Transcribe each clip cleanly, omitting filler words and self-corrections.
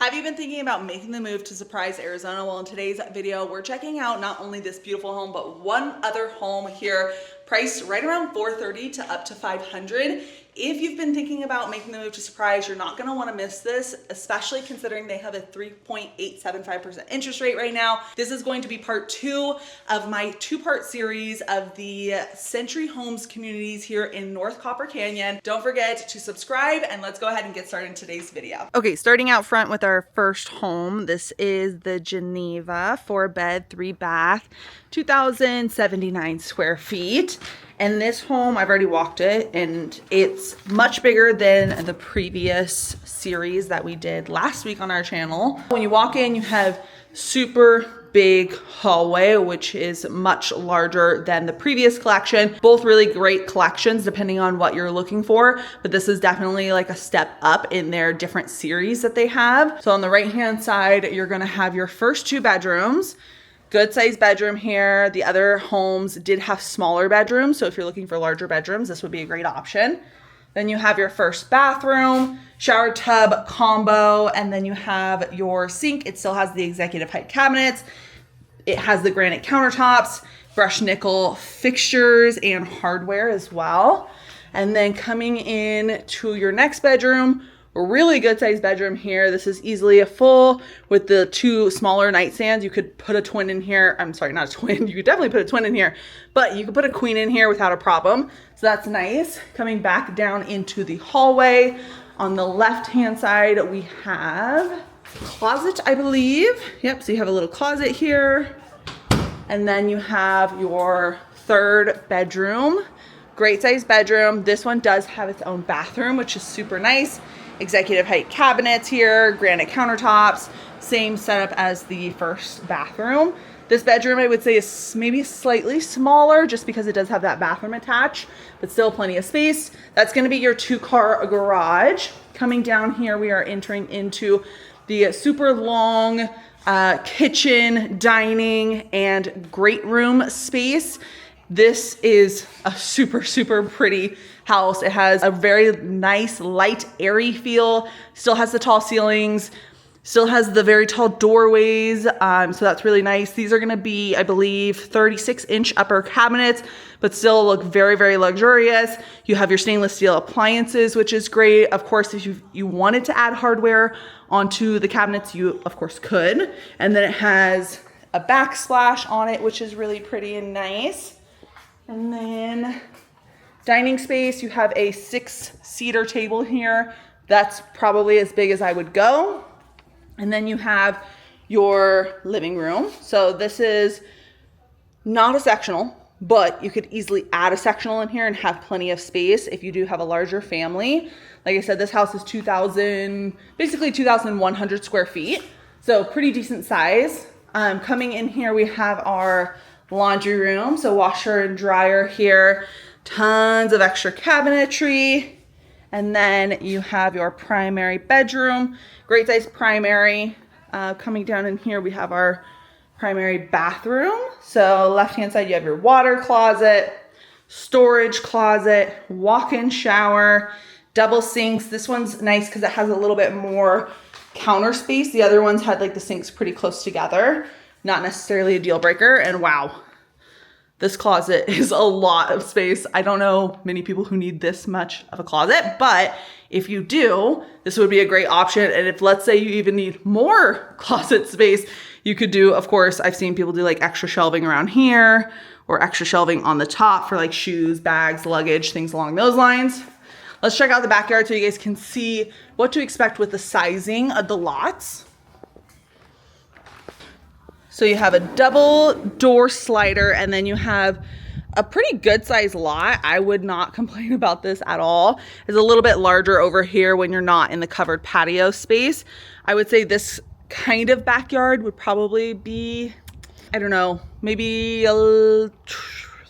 Have you been thinking about making the move to Surprise, Arizona? Well, in today's video, we're checking out not only this beautiful home, but one other home here priced right around $430 to up to $500. If you've been thinking about making the move to Surprise, you're not gonna wanna miss this, especially considering they have a 3.875% interest rate right now. This is going to be part 2 of my 2-part series of the Century Homes communities here in North Copper Canyon. Don't forget to subscribe, and let's go ahead and get started in today's video. Okay, starting out front with our first home. This is the Geneva 4-bed, 3-bath, 2,079 square feet. And this home, I've already walked it, and it's much bigger than the previous series that we did last week on our channel. When you walk in, you have super big hallway, which is much larger than the previous collection. Both really great collections depending on what you're looking for, but this is definitely like a step up in their different series that they have. So on the right-hand side, you're gonna have your first 2 bedrooms. Good sized bedroom here. The other homes did have smaller bedrooms, so if you're looking for larger bedrooms, this would be a great option. Then you have your first bathroom, shower tub combo, and then you have your sink. It still has the executive height cabinets. It has the granite countertops, brushed nickel fixtures, and hardware as well. And then coming in to your next bedroom, a really good sized bedroom here. This is easily a full with the 2 smaller nightstands. You could put a twin in here. I'm sorry, not a twin. You could definitely put a twin in here, but you could put a queen in here without a problem. So that's nice. Coming back down into the hallway. On the left-hand side, we have a closet, I believe. Yep, so you have a little closet here. And then you have your 3rd bedroom. Great sized bedroom. This one does have its own bathroom, which is super nice. Executive height cabinets here, granite countertops, same setup as the first bathroom. This bedroom, I would say, is maybe slightly smaller just because it does have that bathroom attached, but still plenty of space. That's gonna be your 2-car garage. Coming down here, we are entering into the super long kitchen, dining, and great room space. This is a super, super pretty house. It has a very nice, light, airy feel. Still has the tall ceilings, still has the very tall doorways. So that's really nice. These are gonna be, I believe, 36-inch upper cabinets, but still look very, very luxurious. You have your stainless steel appliances, which is great. Of course, if you wanted to add hardware onto the cabinets, you of course could. And then it has a backsplash on it, which is really pretty and nice. And then dining space, you have a 6-seater table here. That's probably as big as I would go. And then you have your living room. So this is not a sectional, but you could easily add a sectional in here and have plenty of space if you do have a larger family. Like I said, this house is basically 2,100 square feet. So pretty decent size. Coming in here, we have our laundry room, so washer and dryer here, tons of extra cabinetry, and then you have your primary bedroom, great size primary. Coming down in here, we have our primary bathroom. So left hand side, you have your water closet, storage closet, walk-in shower, double sinks. This one's nice because it has a little bit more counter space. The other ones had like the sinks pretty close together. Not necessarily a deal breaker. And wow, this closet is a lot of space. I don't know many people who need this much of a closet, but if you do, this would be a great option. And if, let's say, you even need more closet space, you could do, of course, I've seen people do like extra shelving around here or extra shelving on the top for like shoes, bags, luggage, things along those lines. Let's check out the backyard so you guys can see what to expect with the sizing of the lots. So you have a double door slider, and then you have a pretty good sized lot. I would not complain about this at all. It's a little bit larger over here when you're not in the covered patio space. I would say this kind of backyard would probably be, I don't know, maybe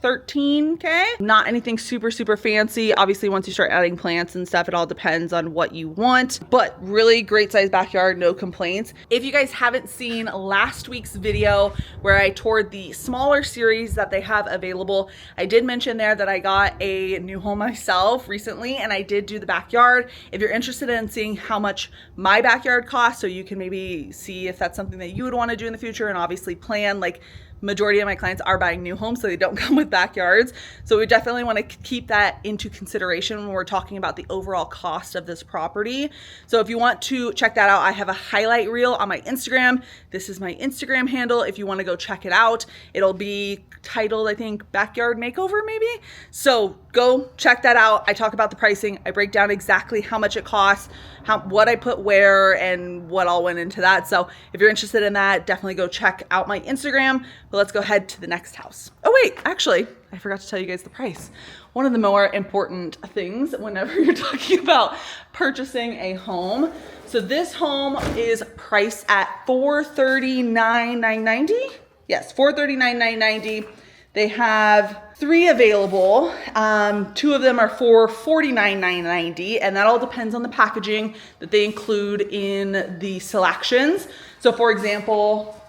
13K. Not anything super, super fancy. Obviously, once you start adding plants and stuff, it all depends on what you want, but really great size backyard, no complaints. If you guys haven't seen last week's video where I toured the smaller series that they have available, I did mention there that I got a new home myself recently, and I did do the backyard. If you're interested in seeing how much my backyard costs, so you can maybe see if that's something that you would want to do in the future, and obviously plan, like, majority of my clients are buying new homes, so they don't come with backyards. So we definitely want to keep that into consideration when we're talking about the overall cost of this property. So if you want to check that out, I have a highlight reel on my Instagram. This is my Instagram handle. If you want to go check it out, it'll be titled, I think, Backyard Makeover maybe. So go check that out. I talk about the pricing. I break down exactly how much it costs, what I put where, and what all went into that. So if you're interested in that, definitely go check out my Instagram. But let's go ahead to the next house. Oh wait, actually, I forgot to tell you guys the price. One of the more important things whenever you're talking about purchasing a home. So this home is priced at $439,990. Yes, $439,990. They have 3 available. 2 of them are for $49,990, and that all depends on the packaging that they include in the selections. So for example,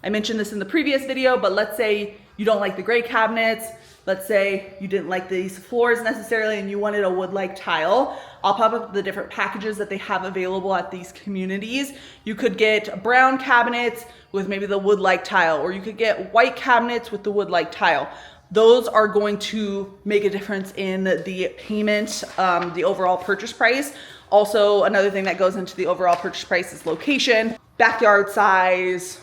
I mentioned this in the previous video, but let's say you don't like the gray cabinets. Let's say you didn't like these floors necessarily and you wanted a wood-like tile. I'll pop up the different packages that they have available at these communities. You could get brown cabinets with maybe the wood-like tile, or you could get white cabinets with the wood-like tile. Those are going to make a difference in the payment, the overall purchase price. Also, another thing that goes into the overall purchase price is location, backyard size,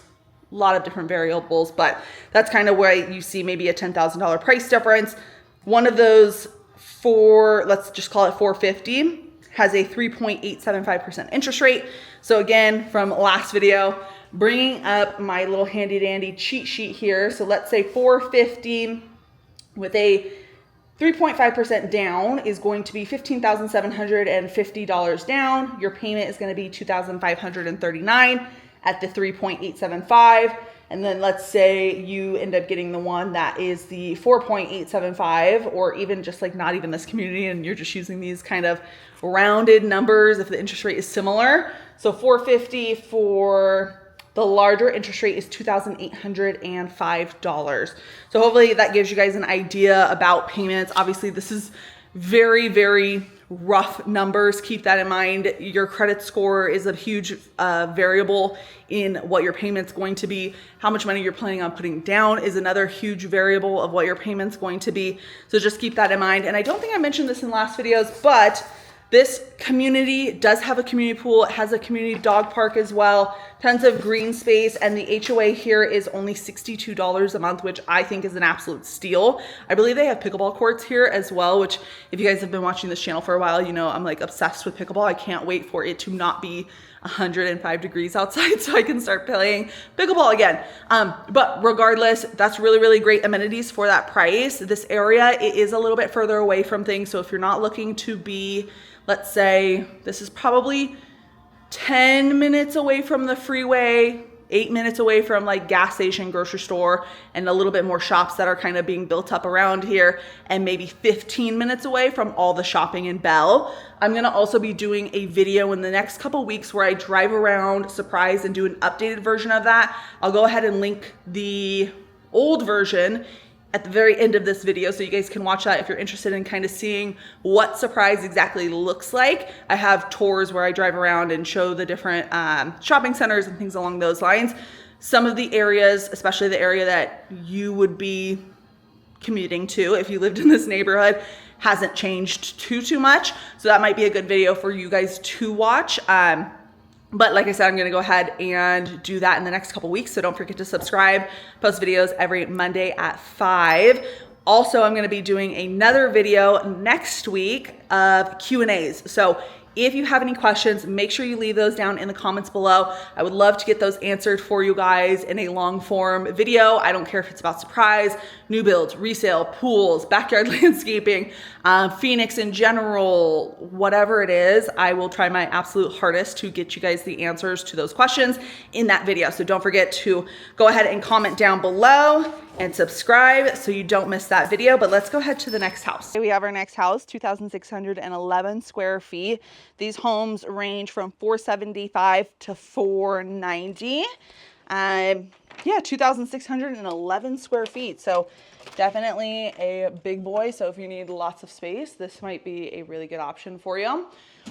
a lot of different variables, but that's kind of where you see maybe a $10,000 price difference. One of those, for, let's just call it $450, has a 3.875% interest rate. So again, from last video, bringing up my little handy dandy cheat sheet here. So let's say $450 with a 3.5% down is going to be $15,750 down. Your payment is going to be $2,539 at the 3.875. And then let's say you end up getting the one that is the 4.875, or even just like not even this community, and you're just using these kind of rounded numbers if the interest rate is similar. So $450 for the larger interest rate is $2,805. So hopefully that gives you guys an idea about payments. Obviously this is very, very rough numbers. Keep that in mind. Your credit score is a huge variable in what your payment's going to be. How much money you're planning on putting down is another huge variable of what your payment's going to be. So just keep that in mind. And I don't think I mentioned this in last videos, but this community does have a community pool. It has a community dog park as well, tons of green space, and the HOA here is only $62 a month, which I think is an absolute steal. I believe they have pickleball courts here as well, which if you guys have been watching this channel for a while, you know I'm like obsessed with pickleball. I can't wait for it to not be 105 degrees outside so I can start playing pickleball again. But regardless, that's really, really great amenities for that price. This area, it is a little bit further away from things. So if you're not looking to be, let's say this is probably 10 minutes away from the freeway, 8 minutes away from like gas station, grocery store, and a little bit more shops that are kind of being built up around here, and maybe 15 minutes away from all the shopping in Bell. I'm gonna also be doing a video in the next couple weeks where I drive around Surprise and do an updated version of that. I'll go ahead and link the old version at the very end of this video so you guys can watch that if you're interested in kind of seeing what Surprise exactly looks like. I have tours where I drive around and show the different shopping centers and things along those lines. Some of the areas, especially the area that you would be commuting to if you lived in this neighborhood, hasn't changed too much. So that might be a good video for you guys to watch. But like I said, I'm gonna go ahead and do that in the next couple weeks. So don't forget to subscribe, post videos every Monday at 5. Also, I'm gonna be doing another video next week of Q&As. So if you have any questions, make sure you leave those down in the comments below. I would love to get those answered for you guys in a long form video. I don't care if it's about Surprise, new builds, resale, pools, backyard landscaping, Phoenix in general, whatever it is, I will try my absolute hardest to get you guys the answers to those questions in that video. So don't forget to go ahead and comment down below. and subscribe so you don't miss that video. But let's go ahead to the next house. We have our next house, 2,611 square feet. These homes range from 475 to 490. Yeah, 2,611 square feet. So definitely a big boy. So if you need lots of space, this might be a really good option for you.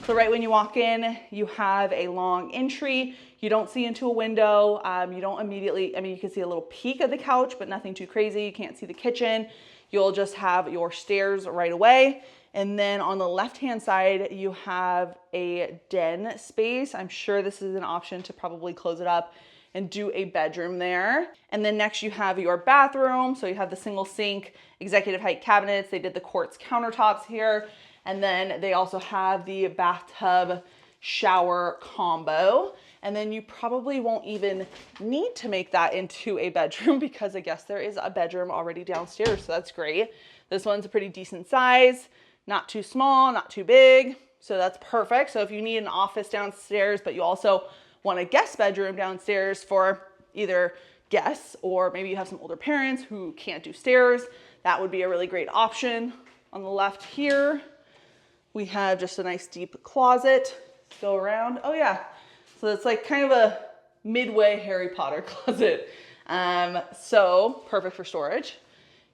So right when you walk in, you have a long entry. You don't see into a window. You don't immediately, I mean, you can see a little peek of the couch, but nothing too crazy. You can't see the kitchen. You'll just have your stairs right away. And then on the left-hand side, you have a den space. I'm sure this is an option to probably close it up and do a bedroom there. And then next you have your bathroom. So you have the single sink, executive height cabinets. They did the quartz countertops here. And then they also have the bathtub shower combo. And then you probably won't even need to make that into a bedroom because I guess there is a bedroom already downstairs. So that's great. This one's a pretty decent size, not too small, not too big. So that's perfect. So if you need an office downstairs, but you also want a guest bedroom downstairs for either guests or maybe you have some older parents who can't do stairs, that would be a really great option. On the left here, we have just a nice deep closet. Go around. Oh yeah. So it's like kind of a midway Harry Potter closet. So perfect for storage.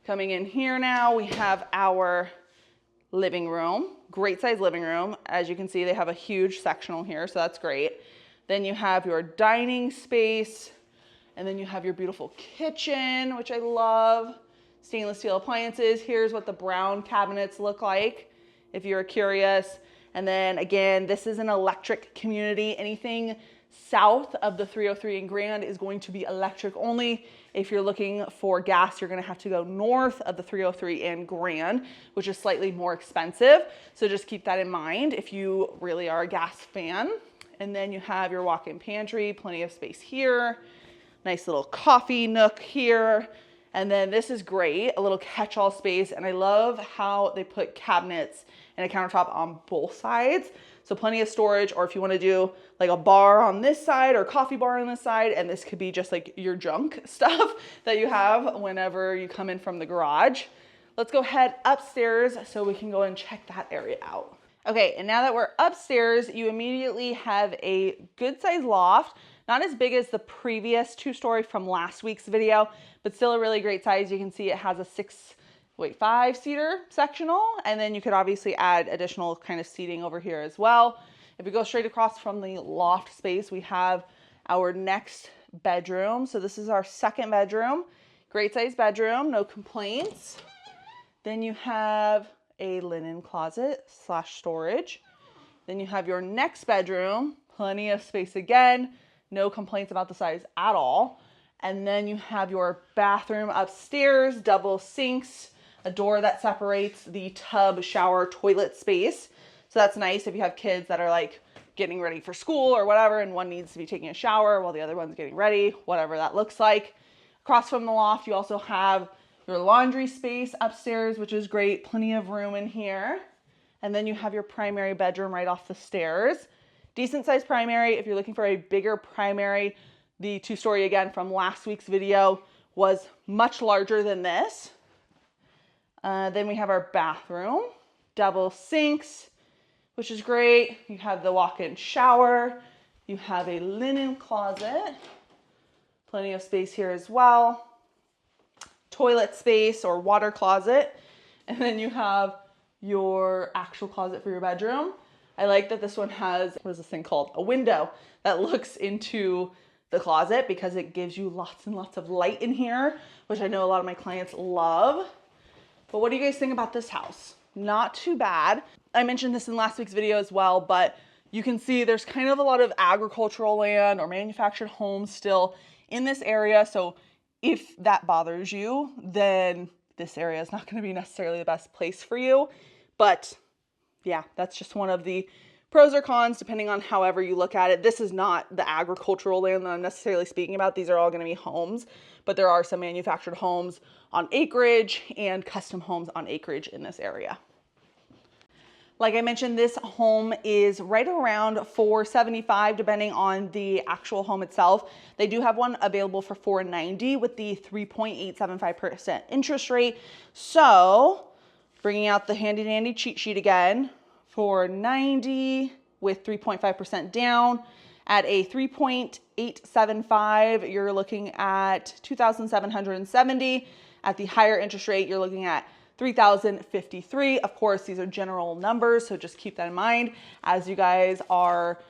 Coming in here now, we have our living room. Great size living room. As you can see, they have a huge sectional here, so that's great. Then you have your dining space, and then you have your beautiful kitchen, which I love. Stainless steel appliances. Here's what the brown cabinets look like, if you're curious. And then again, this is an electric community. Anything south of the 303 in Grand is going to be electric only. If you're looking for gas, you're gonna have to go north of the 303 in Grand, which is slightly more expensive. So just keep that in mind if you really are a gas fan. And then you have your walk-in pantry, plenty of space here. Nice little coffee nook here. And then this is great, a little catch-all space. And I love how they put cabinets and a countertop on both sides. So plenty of storage, or if you want to do like a bar on this side or coffee bar on this side, and this could be just like your junk stuff that you have whenever you come in from the garage. Let's go head upstairs so we can go and check that area out. Okay, and now that we're upstairs, you immediately have a good size loft. Not as big as the previous 2-story from last week's video, but still a really great size. You can see it has a 5-seater sectional, and then you could obviously add additional kind of seating over here as well. If we go straight across from the loft space, we have our next bedroom. So this is our second bedroom. Great size bedroom, no complaints. Then you have a linen closet / storage. Then you have your next bedroom, plenty of space again, no complaints about the size at all. And then you have your bathroom upstairs, double sinks, a door that separates the tub, shower, toilet space. So that's nice if you have kids that are like getting ready for school or whatever, and one needs to be taking a shower while the other one's getting ready, whatever that looks like. Across from the loft, you also have your laundry space upstairs, which is great. Plenty of room in here. And then you have your primary bedroom right off the stairs. Decent sized primary. If you're looking for a bigger primary, the 2-story again from last week's video was much larger than this. Then we have our bathroom, double sinks, which is great. You have the walk-in shower. You have a linen closet. Plenty of space here as well. Toilet space or water closet. And then you have your actual closet for your bedroom. I like that this one has, what is this thing called? A window that looks into the closet because it gives you lots and lots of light in here, which I know a lot of my clients love. But what do you guys think about this house? Not too bad. I mentioned this in last week's video as well, but you can see there's kind of a lot of agricultural land or manufactured homes still in this area. So if that bothers you, then this area is not going to be necessarily the best place for you. But yeah, that's just one of the pros or cons depending on however you look at it. This is not the agricultural land that I'm necessarily speaking about. These are all going to be homes, but there are some manufactured homes on acreage and custom homes on acreage in this area. Like I mentioned, this home is right around $475 depending on the actual home itself. They do have one available for $490 with the 3.875% interest rate. So bringing out the handy dandy cheat sheet again, $490 with 3.5% down. At a 3.875, you're looking at $2,770. At the higher interest rate, you're looking at $3,053. Of course, these are general numbers, so just keep that in mind as you guys are,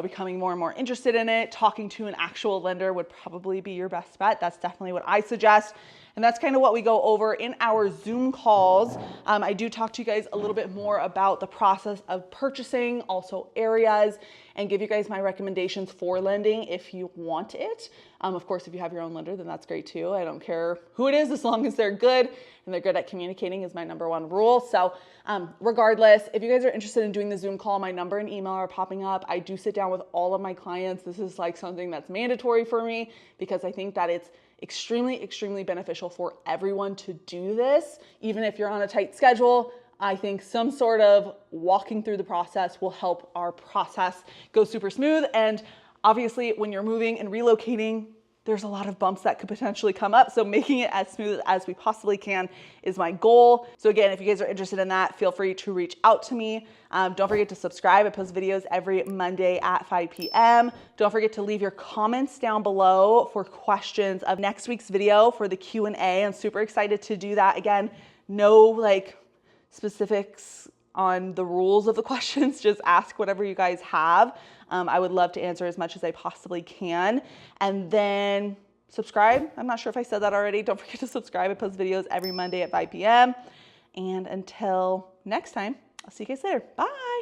becoming more and more interested in it. Talking to an actual lender would probably be your best bet. That's definitely what I suggest. And that's kind of what we go over in our Zoom calls. I do talk to you guys a little bit more about the process of purchasing, also areas, and give you guys my recommendations for lending if you want it. Of course, if you have your own lender, then that's great too. I don't care who it is as long as they're good and they're good at communicating is my #1 rule. So regardless, if you guys are interested in doing the Zoom call, my number and email are popping up. I do sit down with all of my clients. This is like something that's mandatory for me because I think that it's extremely, extremely beneficial for everyone to do this. Even if you're on a tight schedule, I think some sort of walking through the process will help our process go super smooth. And obviously when you're moving and relocating, there's a lot of bumps that could potentially come up. So making it as smooth as we possibly can is my goal. So again, if you guys are interested in that, feel free to reach out to me. Don't forget to subscribe. I post videos every Monday at 5 p.m. Don't forget to leave your comments down below for questions of next week's video for the Q&A. I'm super excited to do that. Again, no specifics on the rules of the questions. Just ask whatever you guys have. I would love to answer as much as I possibly can. And then subscribe. I'm not sure if I said that already. Don't forget to subscribe. I post videos every Monday at 5 p.m. And until next time, I'll see you guys later. Bye.